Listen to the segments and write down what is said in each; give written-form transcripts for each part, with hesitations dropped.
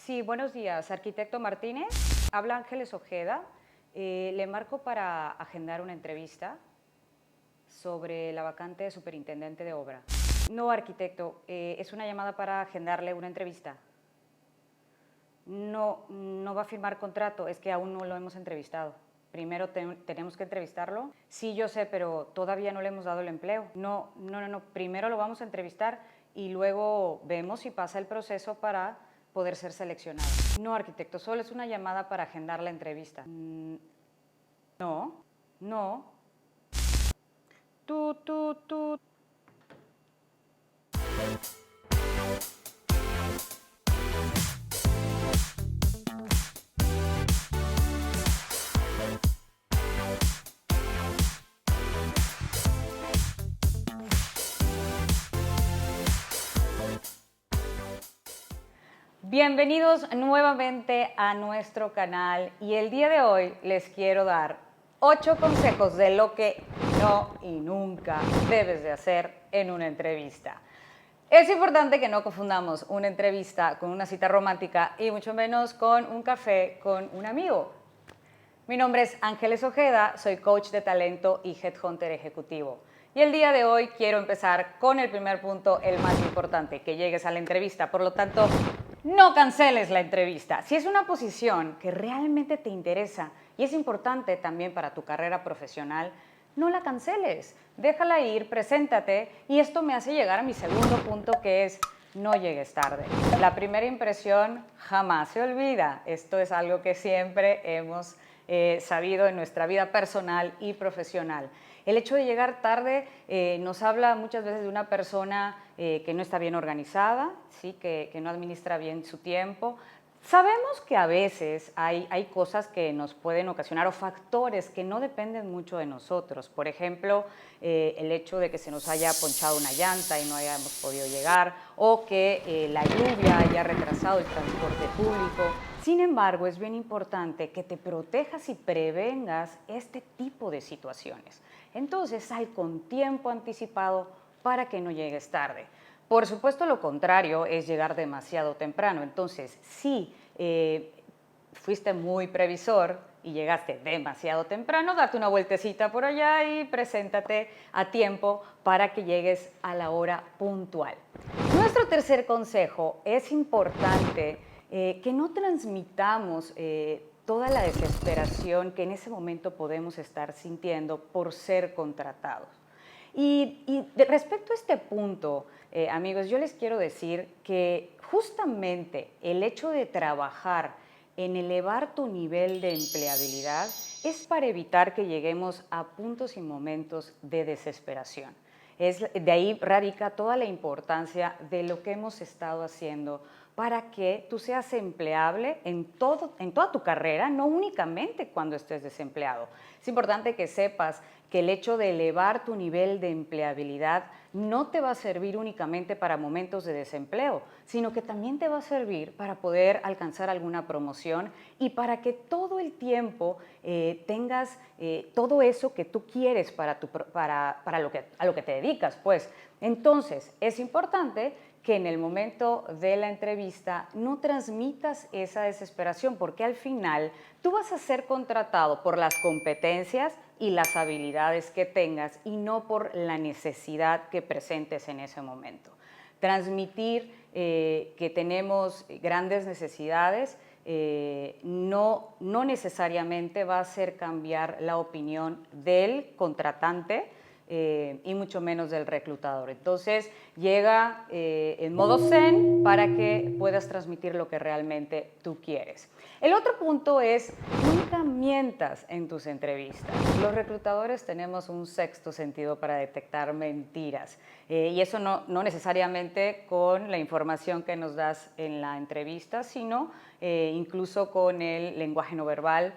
Sí, buenos días, arquitecto Martínez. Habla Ángeles Ojeda. Le marco para agendar una entrevista sobre la vacante de superintendente de obra. No, arquitecto, es una llamada para agendarle una entrevista. No, no va a firmar contrato, es que aún no lo hemos entrevistado. Primero tenemos que entrevistarlo. Sí, yo sé, pero todavía no le hemos dado el empleo. No. Primero lo vamos a entrevistar y luego vemos si pasa el proceso para poder ser seleccionado. No, arquitecto, solo es una llamada para agendar la entrevista. No. Tú. Bienvenidos nuevamente a nuestro canal y el día de hoy les quiero dar 8 consejos de lo que no y nunca debes de hacer en una entrevista. Es importante que no confundamos una entrevista con una cita romántica y mucho menos con un café con un amigo. Mi nombre es Ángeles Ojeda, soy coach de talento y headhunter ejecutivo. Y el día de hoy quiero empezar con el primer punto, el más importante, que llegues a la entrevista. Por lo tanto, no canceles la entrevista. Si es una posición que realmente te interesa y es importante también para tu carrera profesional, no la canceles. Déjala ir, preséntate y esto me hace llegar a mi segundo punto, que es no llegues tarde. La primera impresión jamás se olvida. Esto es algo que siempre hemos sabido en nuestra vida personal y profesional. El hecho de llegar tarde nos habla muchas veces de una persona que no está bien organizada, ¿sí? que no administra bien su tiempo. Sabemos que a veces hay cosas que nos pueden ocasionar o factores que no dependen mucho de nosotros. Por ejemplo, el hecho de que se nos haya ponchado una llanta y no hayamos podido llegar o que la lluvia haya retrasado el transporte público. Sin embargo, es bien importante que te protejas y prevengas este tipo de situaciones. Entonces, sal con tiempo anticipado para que no llegues tarde. Por supuesto, lo contrario es llegar demasiado temprano. Entonces, si fuiste muy previsor y llegaste demasiado temprano, date una vueltecita por allá y preséntate a tiempo para que llegues a la hora puntual. Nuestro tercer consejo: es importante que no transmitamos toda la desesperación que en ese momento podemos estar sintiendo por ser contratados. Respecto a este punto, amigos, yo les quiero decir que justamente el hecho de trabajar en elevar tu nivel de empleabilidad es para evitar que lleguemos a puntos y momentos de desesperación. De ahí radica toda la importancia de lo que hemos estado haciendo para que tú seas empleable en toda tu carrera, no únicamente cuando estés desempleado. Es importante que sepas que el hecho de elevar tu nivel de empleabilidad no te va a servir únicamente para momentos de desempleo, sino que también te va a servir para poder alcanzar alguna promoción y para que todo el tiempo tengas todo eso que tú quieres a lo que te dedicas, pues. Entonces, es importante que en el momento de la entrevista no transmitas esa desesperación, porque al final tú vas a ser contratado por las competencias y las habilidades que tengas y no por la necesidad que presentes en ese momento. Transmitir que tenemos grandes necesidades no necesariamente va a hacer cambiar la opinión del contratante, y mucho menos del reclutador. Entonces, llega en modo zen para que puedas transmitir lo que realmente tú quieres. El otro punto es: nunca mientas en tus entrevistas. Los reclutadores tenemos un sexto sentido para detectar mentiras, y eso no necesariamente con la información que nos das en la entrevista, sino incluso con el lenguaje no verbal,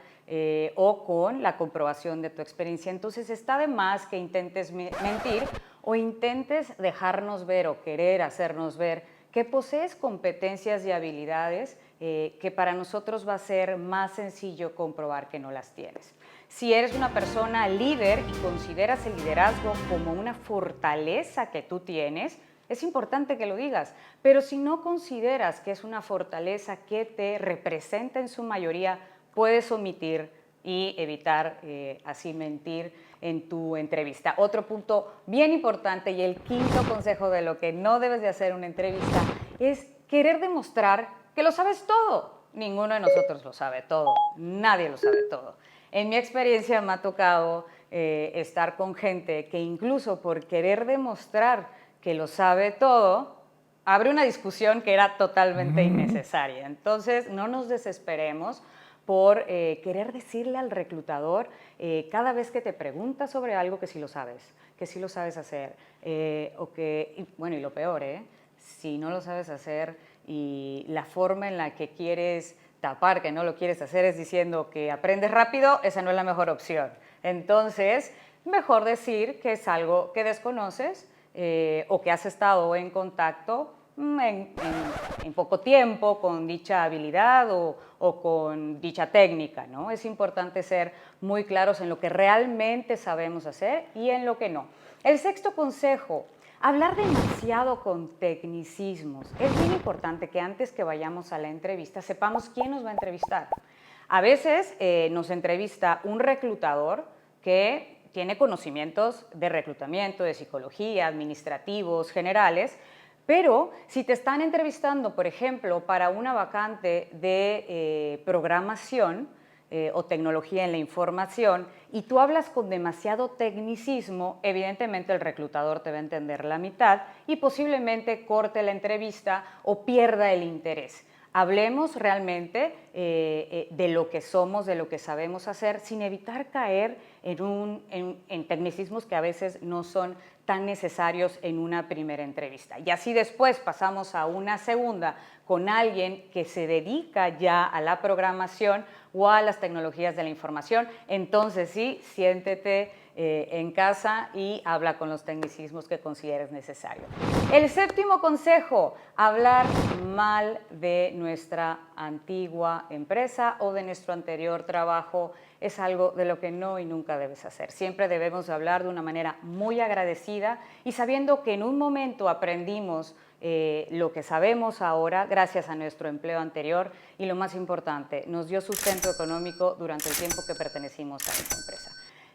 o con la comprobación de tu experiencia. Entonces, está de más que intentes mentir o intentes dejarnos ver o querer hacernos ver que posees competencias y habilidades que para nosotros va a ser más sencillo comprobar que no las tienes. Si eres una persona líder y consideras el liderazgo como una fortaleza que tú tienes, es importante que lo digas, pero si no consideras que es una fortaleza que te representa en su mayoría, puedes omitir y evitar así mentir en tu entrevista. Otro punto bien importante y el quinto consejo de lo que no debes de hacer en una entrevista es querer demostrar que lo sabes todo. Ninguno de nosotros lo sabe todo, nadie lo sabe todo. En mi experiencia me ha tocado estar con gente que incluso por querer demostrar que lo sabe todo, abre una discusión que era totalmente innecesaria. Entonces, no nos desesperemos por querer decirle al reclutador cada vez que te pregunta sobre algo que sí lo sabes hacer, bueno, y lo peor, si no lo sabes hacer y la forma en la que quieres tapar que no lo quieres hacer es diciendo que aprendes rápido, esa no es la mejor opción. Entonces, mejor decir que es algo que desconoces o que has estado en contacto en poco tiempo con dicha habilidad o con dicha técnica, ¿no? Es importante ser muy claros en lo que realmente sabemos hacer y en lo que no. El sexto consejo, hablar demasiado con tecnicismos. Es bien importante que antes que vayamos a la entrevista sepamos quién nos va a entrevistar. A veces nos entrevista un reclutador que tiene conocimientos de reclutamiento, de psicología, administrativos, generales, pero si te están entrevistando, por ejemplo, para una vacante de programación o tecnología en la información y tú hablas con demasiado tecnicismo, evidentemente el reclutador te va a entender la mitad y posiblemente corte la entrevista o pierda el interés. Hablemos realmente de lo que somos, de lo que sabemos hacer, sin evitar caer en tecnicismos que a veces no son tan necesarios en una primera entrevista. Y así después pasamos a una segunda con alguien que se dedica ya a la programación o a las tecnologías de la información. Entonces sí, siéntete en casa y habla con los tecnicismos que consideres necesario. El séptimo consejo, hablar mal de nuestra antigua empresa o de nuestro anterior trabajo es algo de lo que no y nunca debes hacer. Siempre debemos hablar de una manera muy agradecida y sabiendo que en un momento aprendimos lo que sabemos ahora gracias a nuestro empleo anterior y lo más importante, nos dio sustento económico durante el tiempo que pertenecimos a esta empresa.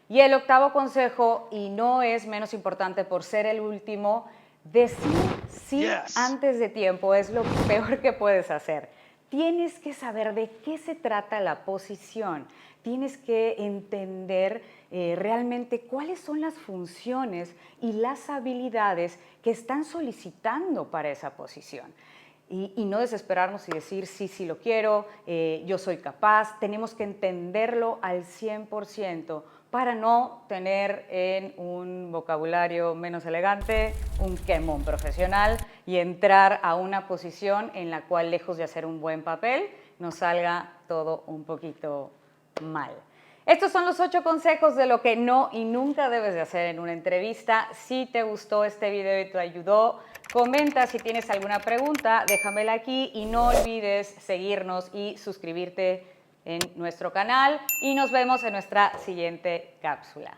Y el octavo consejo, y no es menos importante por ser el último, decir sí antes de tiempo es lo peor que puedes hacer. Tienes que saber de qué se trata la posición, tienes que entender realmente cuáles son las funciones y las habilidades que están solicitando para esa posición. Y no desesperarnos y decir, sí, sí lo quiero, yo soy capaz. Tenemos que entenderlo al 100% para no tener en un vocabulario menos elegante un quemón profesional y entrar a una posición en la cual, lejos de hacer un buen papel, nos salga todo un poquito mal. Estos son los 8 consejos de lo que no y nunca debes de hacer en una entrevista. Si te gustó este video y te ayudó, comenta si tienes alguna pregunta, déjamela aquí y no olvides seguirnos y suscribirte en nuestro canal y nos vemos en nuestra siguiente cápsula.